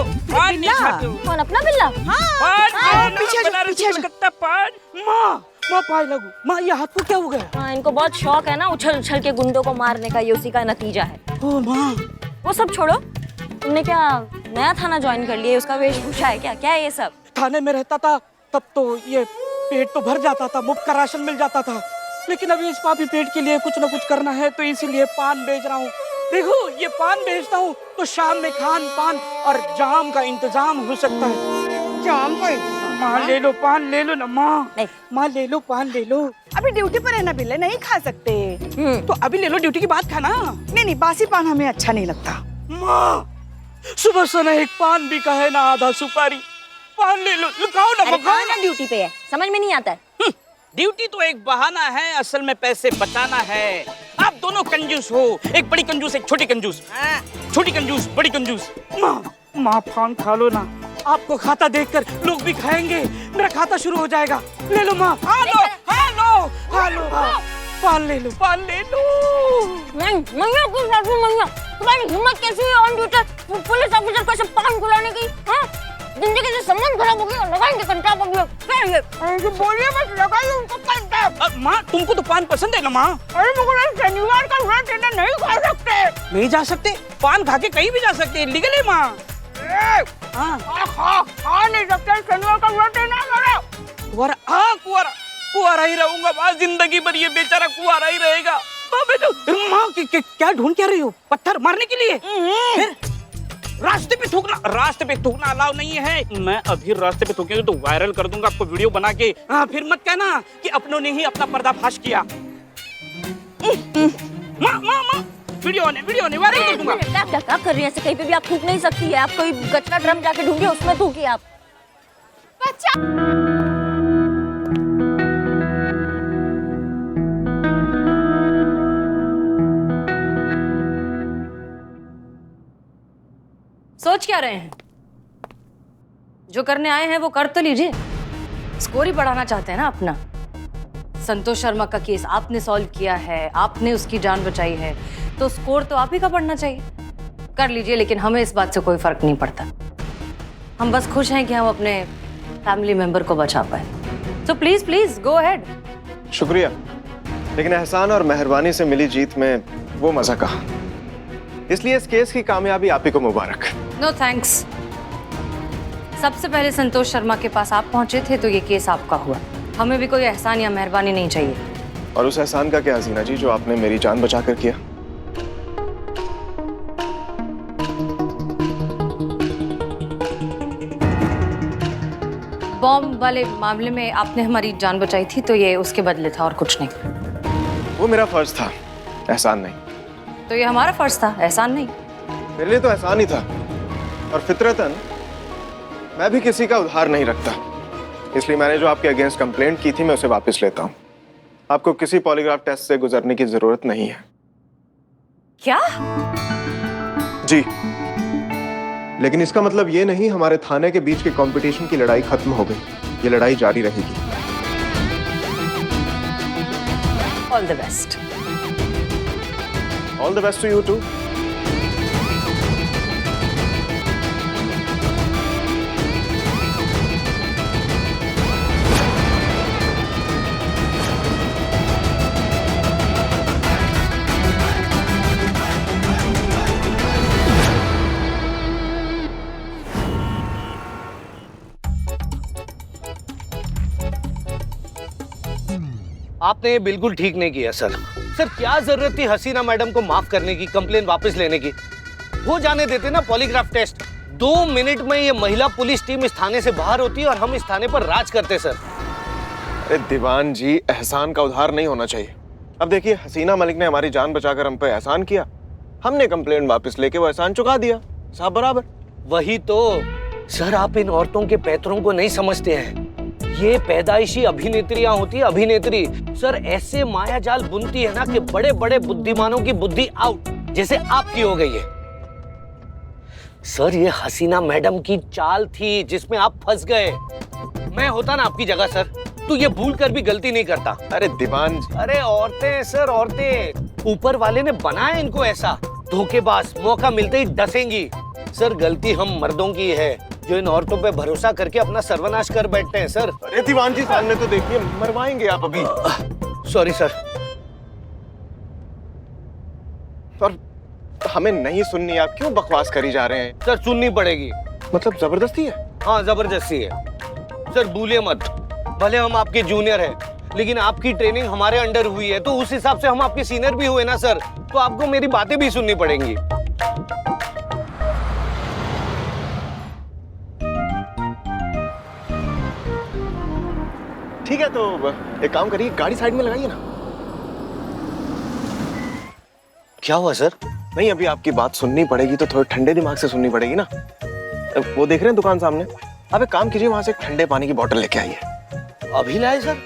हो? पान नहीं खाते हो? कौन, अपना बिल्ला? पान पीछे कलकत्ता पान। माँ पाए लगू। माँ ये हाथ को क्या हो गया? हाँ, इनको बहुत शौक है ना उछल उछल के गुंडों को मारने का, ये उसी का नतीजा है। ओ माँ, वो सब छोड़ो, तुमने क्या नया थाना ज्वाइन कर लिया? उसका वेशभूषा है क्या? क्या है ये सब? थाने में रहता था तब तो ये पेट तो भर जाता था, मुफ्त का राशन मिल जाता था, लेकिन अभी इस पापी पेट के लिए कुछ न कुछ करना है, तो इसीलिए पान बेच रहा हूँ। देखो ये पान बेचता हूँ तो शाम में खान पान और जाम का इंतजाम हो सकता है। जाम का इंतजाम? माँ ले लो, पान ले लो ना माँ। नहीं। माँ ले लो, पान ले लो। अभी ड्यूटी पर है ना बिल्ले, नहीं खा सकते। तो अभी ले लो, ड्यूटी की बात खाना। नहीं, बासी पान हमें अच्छा नहीं लगता। माँ सुबह से ना एक पान भी का है ना आधा सुपारी। पान ले लो, लुकाओ ना, अरे मकाओ कौन ना ड्यूटी पे है, समझ में नहीं आता है। ड्यूटी तो एक बहाना है, असल में पैसे बचाना है। आप दोनों कंजूस हो, एक बड़ी कंजूस एक छोटी कंजूस। छोटी कंजूस बड़ी कंजूस। माँ पान खा लो ना, आपको खाता देखकर लोग भी खाएंगे, मेरा खाता शुरू हो जाएगा। ले लो माँ, हालो हालो हालो, पान ले लो, पान ले लो। मैया कुछ सासू मैया, तुम्हारी हिम्मत कैसी है ऑन ड्यूटी पुलिस ऑफिसर को ऐसे पान खुलाने की? हाँ, जिंदगी से संबंध खराब हो गया, लगाएंगे कंटाप हो गया। क्या है ये? अरे बोलिए मत, लगाइए उनको कंटाप। माँ तुमको तो पान पसंद है ना माँ? अरे मगर शनिवार का व्रत है ना, नहीं खा सकते। नहीं जा सकते? पान खा के कहीं भी जा सकते, लीगल है माँ। खा नहीं सकते, शनिवार का व्रत है ना हमारा। कुंवारा, कुंवारा ही रहूंगा माँ, जिंदगी भर ये बेचारा कुंवारा ही रहेगा। माँ क्या ढूंढ क्या रही हो? पत्थर मारने के लिए? फिर रास्ते पे थूकना अलाउ नहीं है। मैं अभी रास्ते पे थूकेंगे तो वायरल कर दूंगा आपको वीडियो बना के। हाँ, फिर मत कहना कि अपनों ने ही अपना पर्दाफाश किया। माँ वीडियो ने वायरल कर दूंगा। क्या कर रही है? ऐसे कहीं पे भी आप थूक नहीं सकती है। आप कोई कचरा ड्रम जाके ढूंढिए, उसमें थूकिए आप। बच्चा सोच क्या रहे हैं? जो करने आए हैं वो कर तो लीजिए। स्कोर ही बढ़ाना चाहते हैं ना अपना। संतोष शर्मा का केस आपने सॉल्व किया है, आपने उसकी जान बचाई है, तो स्कोर तो आप ही का बढ़ना चाहिए। कर लीजिए, लेकिन हमें इस बात से कोई फर्क नहीं पड़ता। हम बस खुश हैं कि हम अपने फैमिली मेंबर को बचा पाए। So please please go ahead. शुक्रिया, लेकिन एहसान और मेहरबानी से मिली जीत में वो मजा कहा। इसलिए इस केस की कामयाबी आप ही को मुबारक। No thanks. सबसे पहले संतोष शर्मा के पास आप पहुंचे थे तो ये केस आपका हुआ। हमें भी कोई एहसान या मेहरबानी नहीं चाहिए। और उस एहसान का क्या हसीना जी, जो आपने मेरी जान बचाकर किया। बॉम्ब वाले मामले में आपने हमारी जान बचाई थी, तो ये उसके बदले था और कुछ नहीं। वो मेरा फर्ज था, एहसान नहीं। तो ये हमारा फर्ज था, एहसान नहीं। मेरे लिए तो एहसान ही था, और फितरतन मैं भी किसी का उधार नहीं रखता। इसलिए मैंने जो आपके अगेंस्ट कंप्लेंट की थी, मैं उसे वापस लेता हूँ। आपको किसी पॉलीग्राफ टेस्ट से गुजरने की जरूरत नहीं है। क्या? जी, लेकिन इसका मतलब ये नहीं हमारे थाने के बीच के कंपटीशन की लड़ाई खत्म हो गई। ये लड़ाई जारी रहेगी। All the best. All the best to you too. आपने ये बिल्कुल ठीक नहीं किया सर। सर क्या जरूरत थी हसीना मैडम को माफ करने की, कंप्लेन वापस लेने की? वो जाने देते ना पॉलीग्राफ टेस्ट। 2 मिनट में ये महिला पुलिस टीम इस थाने से बाहर होती और हम इस थाने पर राज करते सर। अरे दीवान जी, एहसान का उधार नहीं होना चाहिए। अब देखिए, हसीना मलिक ने हमारी जान बचाकर हम पे एहसान किया, हमने कंप्लेंट वापस लेके वो एहसान चुका दिया, साहब बराबर। वही तो सर, आप इन औरतों के पैतरों को नहीं समझते हैं। ये पैदाइशी अभिनेत्रियां होती है, अभिनेत्री। सर ऐसे माया जाल बुनती है ना कि बड़े बड़े बुद्धिमानों की बुद्धि आउट, जैसे आपकी हो गई है। सर ये हसीना मैडम की चाल थी जिसमें आप फंस गए। मैं होता ना आपकी जगह सर, तो ये भूल कर भी गलती नहीं करता। अरे दीवान जी, अरे औरतें सर, औरतें। ऊपर वाले ने बनाया इनको ऐसा, धोखेबाज, मौका मिलते ही डसेंगी। सर गलती हम मर्दों की है जो इन औरतों पे भरोसा करके अपना सर्वनाश कर बैठते हैं सर। अरे दीवान जी सामने तो देखिए, मरवाएंगे आप अभी। Sorry sir. और हमें नहीं सुननी, आप क्यों बकवास करी जा रहे हैं? सर सुननी पड़ेगी। मतलब जबरदस्ती है? हाँ जबरदस्ती है सर, भूलिए मत। भले हम आपके जूनियर हैं लेकिन आपकी ट्रेनिंग हमारे अंडर हुई है तो उस हिसाब से हम आपके सीनियर भी हुए ना सर, तो आपको मेरी बातें भी सुननी पड़ेंगी। ठीक है तो एक काम करिए, गाड़ी साइड में लगाइए ना। क्या हुआ सर? नहीं, अभी आपकी बात सुननी पड़ेगी तो थोड़े ठंडे दिमाग से सुननी पड़ेगी ना। वो देख रहे हैं दुकान सामने, आप एक काम कीजिए, वहां से एक ठंडे पानी की बोतल लेके आइए। अभी लाए सर?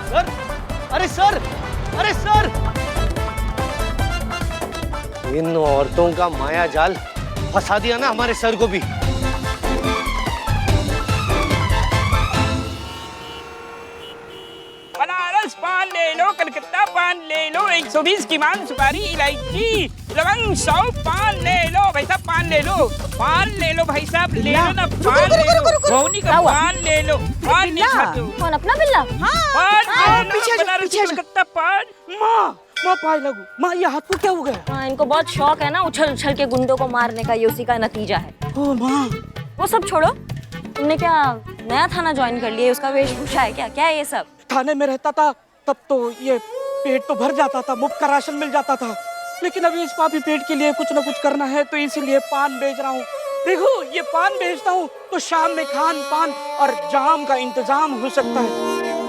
सर, अरे सर, अरे सर, इन औरतों का माया जाल फंसा दिया ना हमारे सर को भी। बनारस पान ले लो, कलकत्ता पान ले लो, 120 की मान, सुपारी, इलायची, लवंग, सौंफ, पान ले लो भाई साहब, पान ले लो, पान ले लो भाई साहब, ले लो ना पान ले लो, मौनी का पान ले लो, पान नहीं खाते हो? कौन अपना बिल्ला? पान ले लो, बनारसी कलकत्ता पान। माँ पाए लगू, माँ ये हाथ को क्या हो गया? हाँ, इनको बहुत शौक है ना उछल उछल के गुंडों को मारने का, ये उसी का नतीजा है। ओ माँ, वो सब छोड़ो, तुमने क्या नया थाना ज्वाइन कर लिया? उसका वेशभूषा है क्या? क्या है ये सब? थाने में रहता था तब तो ये पेट तो भर जाता था, मुफ्त का राशन मिल जाता था, लेकिन अभी इस पापी पेट के लिए कुछ न कुछ करना है तो इसीलिए पान बेच रहा हूँ। देखो ये पान बेचता हूँ तो शाम में खान पान और जाम का इंतजाम हो सकता है।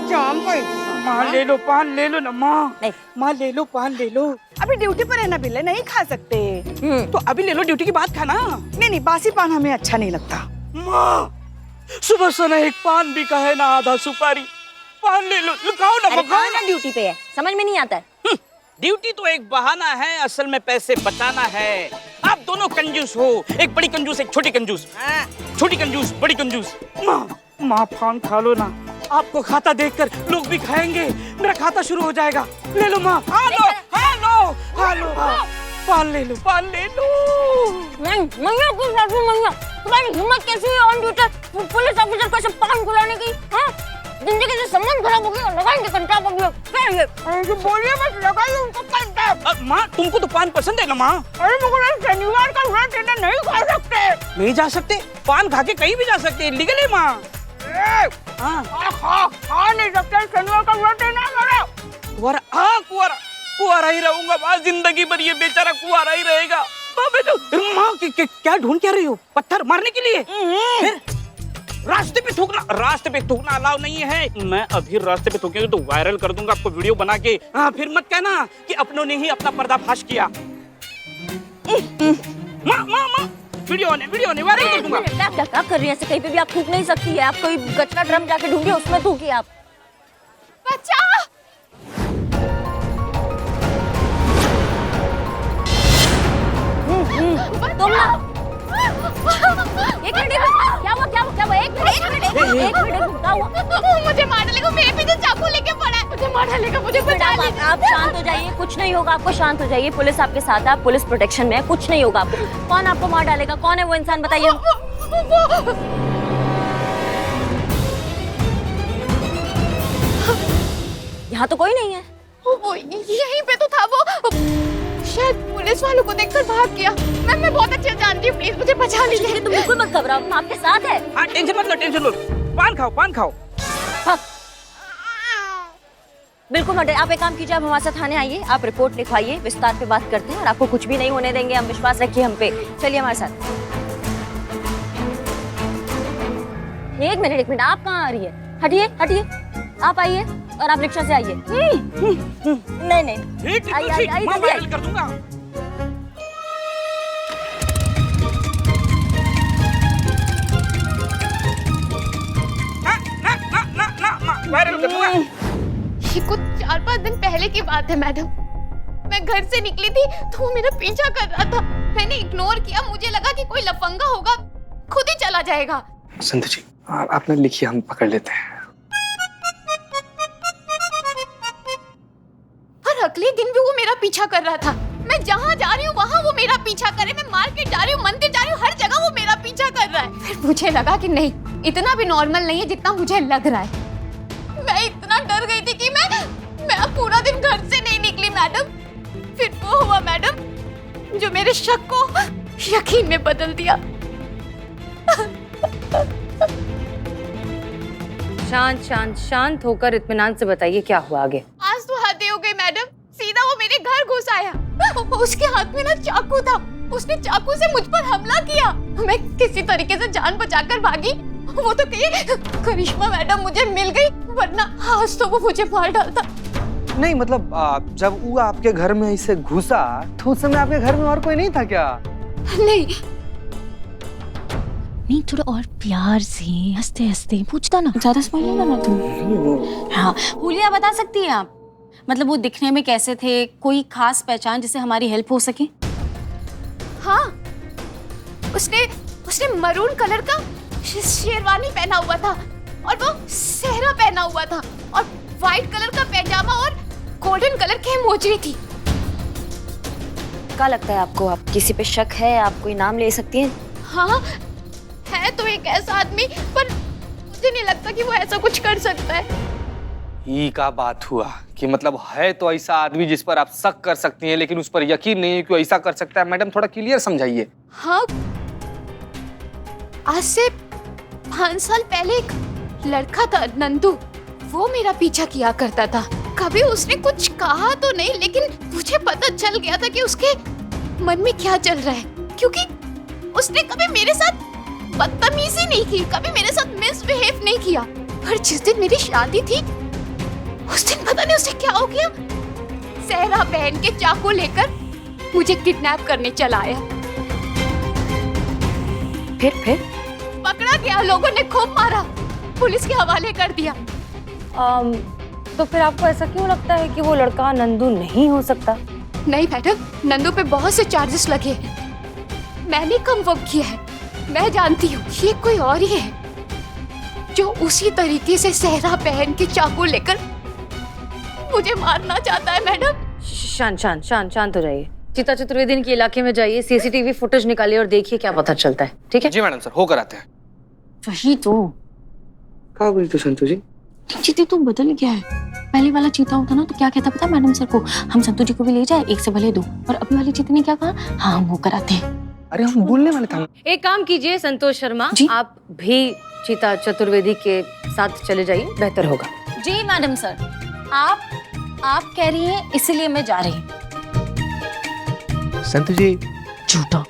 जाम का इंतजाम? माँ ले लो पान, ले लो ना माँ। नहीं। माँ ले लो पान, ले लो। अभी ड्यूटी पर है ना बिल्ले, नहीं खा सकते। तो अभी ले लो, ड्यूटी की बात खाना। नहीं, बासी पान हमें अच्छा नहीं लगता। माँ सुबह से ना एक पान भी का है ना आधा सुपारी, पान ले लो, लुकाओ ना, अरे भगाओ कौन ना। ना ड्यूटी पे है? समझ में नहीं आता है। ड्यूटी तो एक बहाना है, असल में पैसे बचाना है। आप दोनों कंजूस हो, एक बड़ी कंजूस एक छोटी कंजूस। छोटी कंजूस बड़ी कंजूस। माँ पान खा लो ना, आपको खाता देखकर लोग भी खाएंगे, मेरा खाता शुरू हो जाएगा। ले लो माँ, हालो हालो हालो, पान ले लो, पान ले लो। नहीं, मैया कुछ सासू मैया, तुम्हारी हिम्मत कैसी है ऑन ड्यूटी पुलिस ऑफिसर को ऐसे पान खिलाने की? हाँ, जिंदगी से संबंध खराब हो गया, लगाएंगे कंटाप अब लोग। क्या है ये? अरे बोलिए मत, लगाइए उनको कंटाप। माँ तुमको तो पान पसंद है ना माँ? अरे मगर शनिवार का व्रत है ना, नहीं खा सकते। नहीं जा सकते? पान खा के कहीं भी जा सकते, लीगल है माँ। हाँ, खा नहीं सकते, शनिवार का व्रत है ना मेरा। कुंवारा, हाँ कुंवारा, कुंवारा ही रहूंगा माँ, जिंदगी भर ये बेचारा कुंवारा ही रहेगा। माँ क्या ढूंढ क्या रही हो? पत्थर मारने के लिए? फिर रास्ते पे थूकना, रास्ते पे थूकना अलाउ नहीं है। मैं अभी रास्ते पे थूकेंगे तो वायरल कर दूंगा आपको वीडियो बना के। हाँ फिर मत कहना कि अपनों ने ही अपना पर्दाफाश किया। माँ माँ माँ, वीडियो ने वायरल कर दूंगा। क्या कर रही है? ऐसे कहीं पे भी आप थूक नहीं सकती है। आप कोई कचरा ड्रम जाके ढूंढिए, उसमें थूकिए आप। बच्चा तुम ना एक मिनट, क्या हुआ? एक मिनट, क्या हुआ? मुझे मार डालेगा, मेरे पीछे चाकू लेके पड़ा है, मुझे मार डालेगा, मुझे बचा लीजिए। आप शांत हो जाइए, कुछ नहीं होगा आपको, शांत हो जाइए। पुलिस आपके साथ है, आप पुलिस प्रोटेक्शन में है, कुछ नहीं होगा आपको। कौन आपको मार डालेगा? कौन है वो इंसान, बताइए। यहाँ तो कोई नहीं है। वो यहीं पे तो था, वो शायद पुलिस वालों को देखकर भाग गया। मैं बहुत अच्छे जानती हूँ, प्लीज मुझे बचा लीजिए। तुम बिल्कुल मत घबराओ, हम आपके साथ है। हाँ टेंशन मत लो, टेंशन लो, पान खाओ, पान खाओ। हाँ। बिल्कुल मत, आप एक काम कीजिए, आप हमारे साथ थाने आइए, आप रिपोर्ट लिखवाइए, विस्तार पे बात करते हैं और आपको कुछ भी नहीं होने देंगे, हम विश्वास रखिए हम पे। चलिए हमारे साथ। एक मिनट, आप कहाँ आ रही है? हटिए, आप आइए और आप रिक्शा से आइए। नहीं, आइए, मैं वायरल कर दूंगा। ना, वायरल कर दूंगा। ये कुछ 4-5 दिन पहले की बात है मैडम। मैं घर से निकली थी तो वो मेरा पीछा कर रहा था। मैंने इग्नोर किया, मुझे लगा कि कोई लफंगा होगा, खुद ही चला जाएगा। संतु जी आप ना लिखिए, हम पकड़ लेते हैं। पर अगले दिन भी वो मेरा पीछा कर रहा था। मैं जहाँ जा रही हूँ वहाँ वो मेरा पीछा करे, मैं मार्केट जा रही हूँ, मंदिर जा रही हूँ, हर जगह वो मेरा पीछा कर रहा है। फिर मुझे लगा कि नहीं, इतना भी नॉर्मल नहीं है जितना मुझे लग रहा है। मैं इतना डर गई थी कि मैं अब पूरा दिन घर से नहीं निकली मैडम। फिर वो हुआ मैडम जो मेरे शक को यकीन में बदल दिया। शांत शांत शांत होकर इत्मीनान से बताइए क्या हुआ आगे। आज तो हद हो गई मैडम, सीधा वो मेरे घर घुस आया। उसके हाथ में ना चाकू था, उसने चाकू से मुझ पर हमला किया। मैं किसी तरीके से जान बचाकर भागी। वो तो कही करिश्मा मैडम मुझे मिल गई, वरना आज तो वो मुझे मार डालता। नहीं मतलब जब वो आपके घर में इसे घुसा तो उस समय आपके घर में और कोई नहीं था क्या? नहीं, थोड़ा और प्यार से हंसते हंसते पूछता ना, ज्यादा स्माइल नहीं करना तुम। हाँ, हुलिया बता सकती हैं आप, मतलब वो दिखने में कैसे थे, कोई खास पहचान जिससे हमारी हेल्प हो सके? हाँ, उसने मरून कलर का शेरवानी पहना हुआ था और वो सेहरा पहना हुआ था और व्हाइट कलर का पैजामा और गोल्डन कलर की मोजरी थी। क्या लगता है आपको, आप किसी पे शक है, आप कोई नाम ले सकती हैं? हाँ, है तो एक ऐसा आदमी, पर मुझे नहीं लगता कि वो ऐसा कुछ कर सकता है। ये का बात हुआ कि मतलब है तो ऐसा आदमी जिस पर आप शक कर सकती हैं, लेकिन उस पर यकीन नहीं है कि वो ऐसा कर सकता है। मैडम थोड़ा क्लियर समझाइए। हाँ, आज से 5 साल पहले एक लड़का था नंदू, वो मेरा पीछा किया करता था। कभी उसने कुछ कहा तो नहीं, लेकिन मुझे पता चल गया था कि उसके मन में क्या चल रहा है, क्योंकि उसने कभी मेरे साथ बदतमीजी नहीं की, कभी मेरे साथ मिसबिहेव नहीं किया। पर जिस दिन मेरी शादी थी, उस दिन पता नहीं उसे क्या हो गया, सेहरा पहन के चाकू लेकर मुझे किडनैप करने चला आया। फिर पकड़ा गया, लोगों ने खूब मारा, पुलिस के हवाले कर दिया। तो फिर आपको ऐसा क्यों लगता है कि वो लड़का नंदू नहीं हो सकता? नहीं मैडम, नंदू पे बहुत से चार्जेस लगे हैं, मैंने कम वर्क किया है। मैं जानती हूँ ये कोई और ही है जो उसी तरीके से सेहरा पहन के चाकू लेकर मुझे मारना चाहता है। मैडम शांत शांत शांत शांत हो जाइए। चिता चतुर्वेदी के इलाके में जाइए, सीसीटीवी फुटेज निकालिए और देखिए क्या पता चलता है। ठीक है जी मैडम सर, होकर आते हैं। वही तो। क्या बोली तो संतु जी? चीते तो बदल गया है। पहले वाला चीता होता ना तो क्या कहता पता मैडम सर को, हम संतु जी को भी ले जाए, एक से भले दो। और अभी वाले चीते ने क्या कहा, हाँ हम वो कराते हैं। अरे हम बोलने वाले थे। एक काम कीजिए संतोष शर्मा, जी? आप भी चिता चतुर्वेदी के साथ चले जाइए, बेहतर होगा। जी मैडम सर, आप कह रही हैं इसलिए मैं जा रही हूँ। संतु जी झूठा।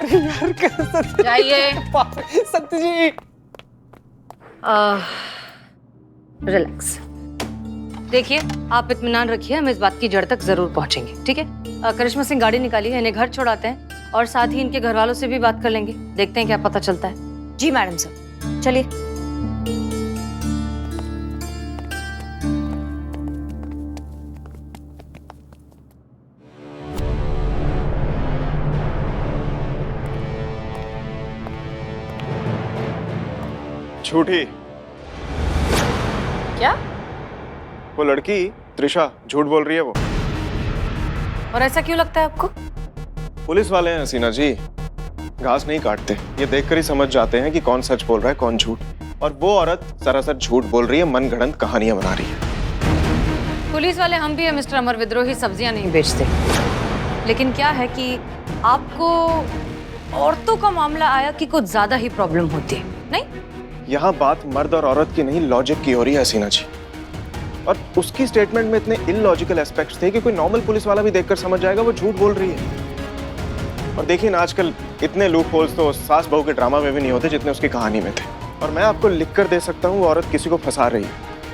यार कैसा जाइए। संतु जी रिलैक्स। देखिए आप इत्मीनान रखिए, हम इस बात की जड़ तक जरूर पहुंचेंगे। ठीक है, करिश्मा सिंह गाड़ी निकालिए, इन्हें घर छोड़ाते हैं और साथ ही इनके घर वालों से भी बात कर लेंगे, देखते हैं क्या पता चलता है। जी मैडम सर, चलिए। झूठी। क्या? वो लड़की त्रिशा झूठ बोल रही है वो। और ऐसा क्यों लगता है आपको? पुलिस वाले हैं हसीना जी, घास नहीं काटते, ये देखकर ही समझ जाते हैं कि कौन सच बोल रहा है कौन झूठ। और वो औरत सरासर झूठ बोल रही है, मनगढ़ंत कहानियां बना रही है। पुलिस वाले हम भी है मिस्टर अमर विद्रोही, सब्जियां नहीं बेचते। लेकिन क्या है कि आपको औरतों का मामला आया कि कुछ ज्यादा ही प्रॉब्लम होती है, नहीं? यहाँ बात मर्द और औरत की नहीं, लॉजिक की हो रही है हसीना जी। और उसकी स्टेटमेंट में इतने इलॉजिकल एस्पेक्ट्स थे कि कोई नॉर्मल पुलिस वाला भी देखकर समझ जाएगा वो झूठ बोल रही है। और देखिए ना, आजकल इतने लूप होल्स तो सास बहू के ड्रामा में भी नहीं होते जितने उसकी कहानी में थे। और मैं आपको लिख कर दे सकता हूँ वो औरत किसी को फंसा रही है,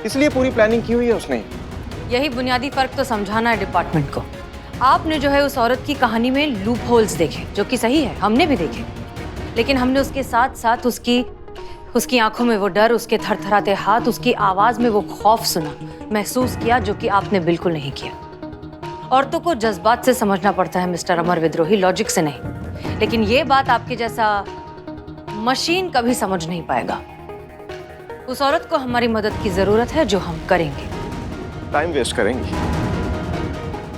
इसलिए पूरी प्लानिंग की हुई है उसने। यही बुनियादी फर्क तो समझाना है डिपार्टमेंट को। आपने जो है उस औरत की कहानी में लूप होल्स देखे, जो कि सही है, हमने भी देखे, लेकिन हमने उसके साथ साथ उसकी आंखों में वो डर, उसके थरथराते हाथ, उसकी आवाज में वो खौफ सुना, महसूस किया, जो कि आपने बिल्कुल नहीं किया। औरतों को जज्बात से समझना पड़ता है मिस्टर अमर विद्रोही, लॉजिक से नहीं। लेकिन ये बात आपके जैसा मशीन कभी समझ नहीं पाएगा। उस औरत को हमारी मदद की जरूरत है, जो हम करेंगे। टाइम वेस्ट करेंगी?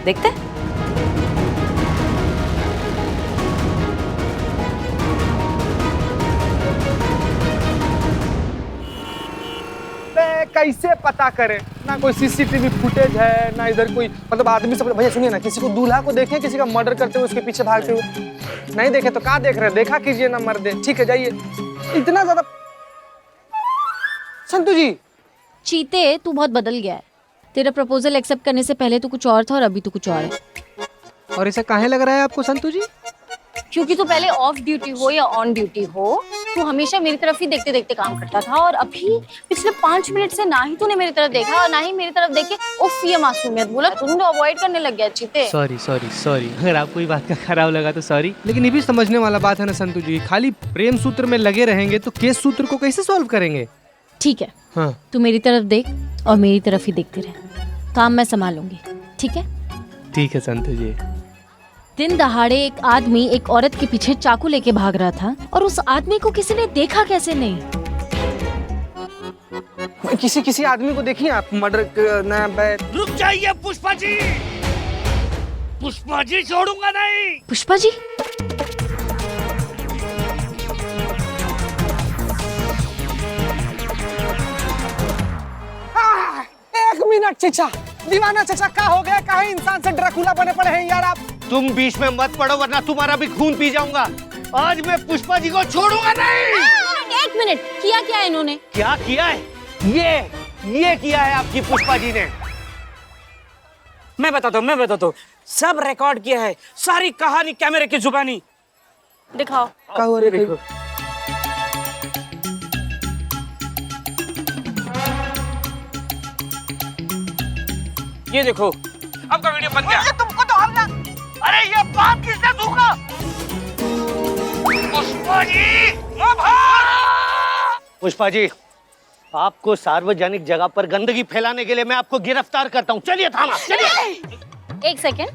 देखते हैं। कैसे पता करें? ना कोई सीसीटीवी फुटेज है, ना इधर कोई मतलब आदमी सब। भैया सुनिए ना, किसी को दूल्हा को देखे किसी का मर्डर करते हुए उसके पीछे भागते हुए नहीं देखे तो कहाँ देख रहे हैं? देखा कीजिए ना मर्दे। ठीक है जाइए। इतना ज्यादा संतु जी। चीते, तू बहुत बदल गया है। तेरा प्रपोजल एक्सेप्ट करने से पहले तू कुछ और था और अभी तू कुछ और है। और ऐसा काहे लग रहा है आपको संतु जी? क्योंकि तू पहले ऑफ ड्यूटी हो या ऑन ड्यूटी हो, तू हमेशा मेरी तरफ ही देखते देखते काम करता था, और अभी पिछले 5 मिनट से ना ही तूने मेरी तरफ देखा और ना ही मेरी तरफ देख के उफ ये मासूमियत बोला, तूने अवॉइड करने लग गया। चीते, सॉरी अगर आपको ये बात का खराब लगा तो सॉरी, लेकिन ये भी समझने वाला बात है ना संतु जी। खाली प्रेम सूत्र में लगे रहेंगे तो केस सूत्र को कैसे सॉल्व करेंगे? ठीक है, हाँ तू मेरी तरफ देख और मेरी तरफ ही देखते रहे। काम मैं संभालूंगी, ठीक है? ठीक है संतु जी। दिन दहाड़े एक आदमी एक औरत के पीछे चाकू लेके भाग रहा था, और उस आदमी को किसी ने देखा कैसे नहीं? किसी आदमी को देखिए आप मर्डर। रुक जाइए पुष्पा जी, पुष्पा जी छोड़ूंगा नहीं। पुष्पा जी? एक मिनट चचा, दीवाना चचा क्या हो गया? काहे इंसान से ड्रैकुला बने पड़े हैं यार आप? तुम बीच में मत पड़ो वरना तुम्हारा भी खून पी जाऊंगा। आज मैं पुष्पा जी को छोड़ूंगा नहीं। एक मिनट, किया क्या इन्होंने? क्या किया है? ये किया है आपकी पुष्पा जी ने। मैं बताता हूँ, सब रिकॉर्ड किया है, सारी कहानी कैमरे की जुबानी। दिखाओ। क्या हुआ रे? देखो ये देखो, आपका वीडियो बन गया। तुमको तो हमला। अरे ये बात किसने थूका? पुष्पा जी, पुष्पा जी, आपको सार्वजनिक जगह पर गंदगी फैलाने के लिए मैं आपको गिरफ्तार करता हूँ। चलिए थाना, चलिए। एक सेकेंड,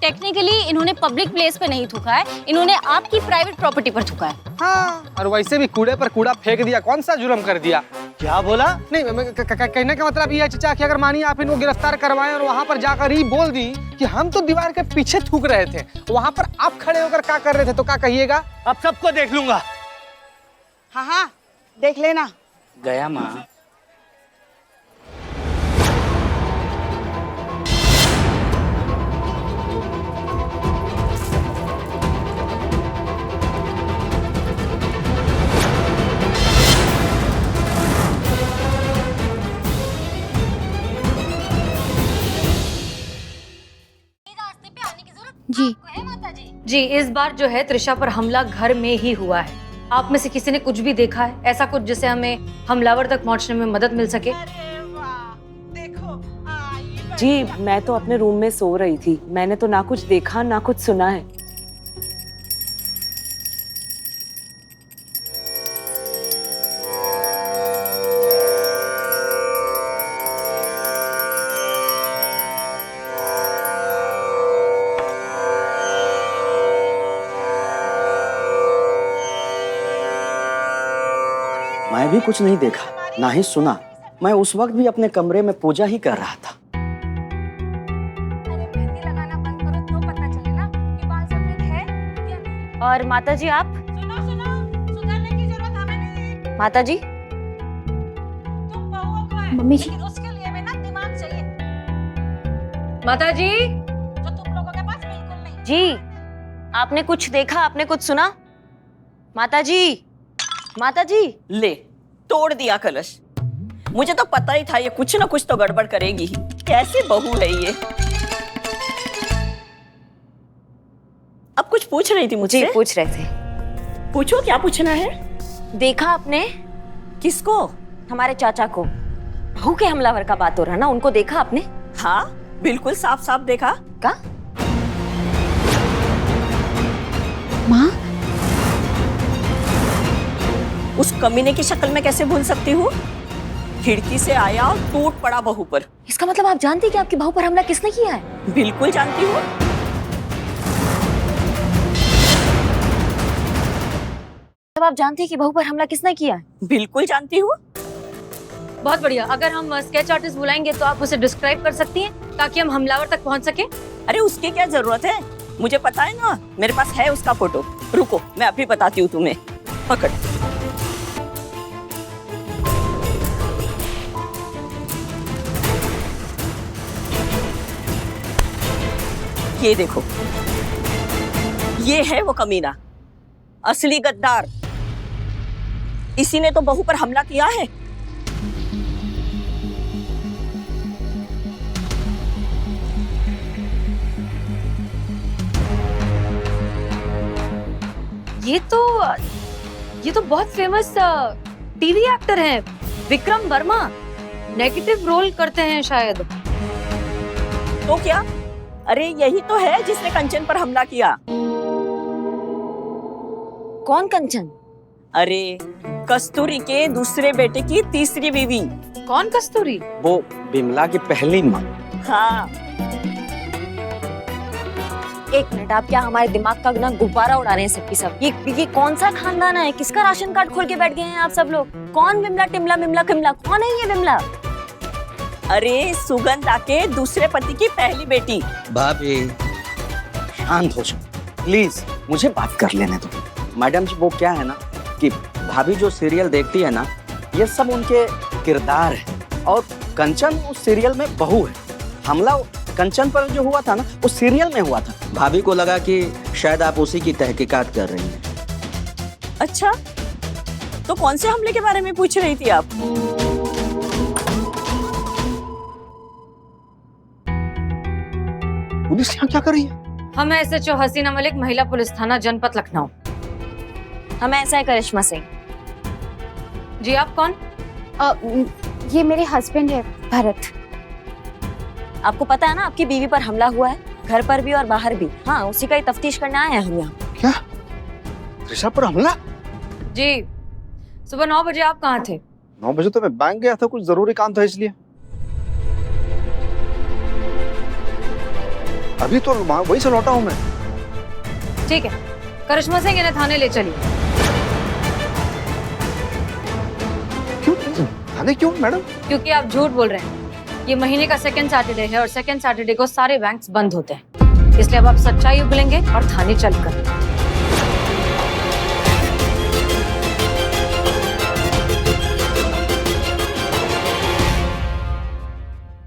टेक्निकली इन्होंने पब्लिक प्लेस पे नहीं थूका है, इन्होंने आपकी प्राइवेट प्रॉपर्टी पर थूका है। हाँ, और वैसे भी कूड़े पर कूड़ा फेंक दिया, कौन सा जुर्म कर दिया? क्या बोला? नहीं, कहने का मतलब ये है चचा कि अगर मानिए आप इनको गिरफ्तार करवाएं और वहाँ पर जाकर ही बोल दी कि हम तो दीवार के पीछे थूक रहे थे, वहाँ पर आप खड़े होकर क्या कर रहे थे, तो क्या कहिएगा? अब सबको देख लूंगा। हाँ देख लेना। गया माँ। जी जी, इस बार जो है त्रिशा पर हमला घर में ही हुआ है। आप में से किसी ने कुछ भी देखा है ऐसा कुछ जिससे हमें हमलावर तक पहुंचने में मदद मिल सके? जी, मैं तो अपने रूम में सो रही थी, मैंने तो ना कुछ देखा ना कुछ सुना है। मैं भी कुछ नहीं देखा, ना ही सुना। मैं उस वक्त भी अपने कमरे में पूजा ही कर रहा था। और माता जी आप? सुधारने की जरूरत हमें नहीं। माता जी? मम्मी जी, उसके लिए भी ना दिमाग चाहिए। माता जी? जो तुम लोगों के पास बिल्कुल नहीं। जी, आपने कुछ देखा, आपने कुछ सुना? माता जी, माता जी। ले, तोड़ दिया कलश। मुझे तो पता ही था ये कुछ ना कुछ तो गड़बड़ करेगी ही। कैसी बहू है ये? अब कुछ पूछ रही थी मुझसे? जी, पूछ रहे थे। पूछो, क्या पूछना है? देखा आपने? किसको? हमारे चाचा को। बहू के हमलावर का बात हो रहा ना, उनको देखा आपने? हाँ, बिल्कुल साफ साफ देखा। का? माँ? उस कमीने की शक्ल में कैसे भूल सकती हूँ? खिड़की से आया और टूट पड़ा बहू पर। इसका मतलब आप जानती हैं कि आपकी बहू पर हमला किसने किया है? बिल्कुल जानती हूँ। मतलब आप जानती हैं कि बहू पर हमला किसने किया है? बिल्कुल जानती हूँ। बहुत बढ़िया। अगर हम स्केच आर्टिस्ट बुलाएंगे तो आप उसे डिस्क्राइब कर सकती हैं ताकि हम हमलावर तक पहुंच सके। अरे उसकी क्या जरूरत है, मुझे पता है ना, मेरे पास है उसका फोटो। रुको मैं अभी बताती हूँ तुम्हें। पकड़। ये देखो, ये है वो कमीना, असली गद्दार। इसी ने तो बहू पर हमला किया है। ये तो बहुत फेमस टीवी एक्टर हैं, विक्रम वर्मा। नेगेटिव रोल करते हैं शायद। तो क्या? अरे यही तो है जिसने कंचन पर हमला किया। कौन कंचन? अरे कस्तूरी के दूसरे बेटे की तीसरी बीवी। कौन कस्तूरी? वो बिमला की पहली माँ। हाँ। एक मिनट, आप क्या हमारे दिमाग का ना गुब्बारा उड़ा रहे हैं सबकी सब? ये कौन सा खानदान है? किसका राशन कार्ड खोल के बैठ गए हैं आप सब लोग? कौन बिमला टिमला मिमला किमला? कौन है ये बिमला? अरे सुगंधा के दूसरे पति की पहली बेटी। भाभी शांत हो जाओ प्लीज, मुझे बात कर लेने दो। मैडम जी वो क्या है ना कि भाभी जो सीरियल देखती है ना, ये सब उनके किरदार है। और कंचन उस सीरियल में बहू है। हमला कंचन पर जो हुआ था ना, उस सीरियल में हुआ था। भाभी को लगा कि शायद आप उसी की तहकीकात कर रही हैं। अच्छा, तो कौन से हमले के बारे में पूछ रही थी आप? पुलिस यहाँ क्या कर रही है? हम SHO हसीना मलिक, महिला पुलिस थाना जनपद लखनऊ। हम ऐसा है करिश्मा सिंह। जी आप कौन? ये मेरे हस्बैंड है भरत। आपको पता है ना आपकी बीवी पर हमला हुआ है, घर पर भी और बाहर भी। हाँ, उसी का ही तफ्तीश करने आए हैं हम यहाँ। क्या त्रिशा पर हमला? जी, सुबह 9 बजे आप कहाँ थे? 9 बजे तो मैं बैंक गया था, कुछ जरूरी काम था इसलिए। अभी तो वहीं से लौटा हूँ मैं। ठीक है, करिश्मा सिंह इन्हें थाने ले चलिए। क्यों थाने क्यों मैडम? क्योंकि आप झूठ बोल रहे हैं। ये महीने का सेकंड सैटरडे है और सेकंड सैटरडे को सारे बैंक्स बंद होते हैं, इसलिए अब आप सच्चाई उगलेंगे और थाने चलकर।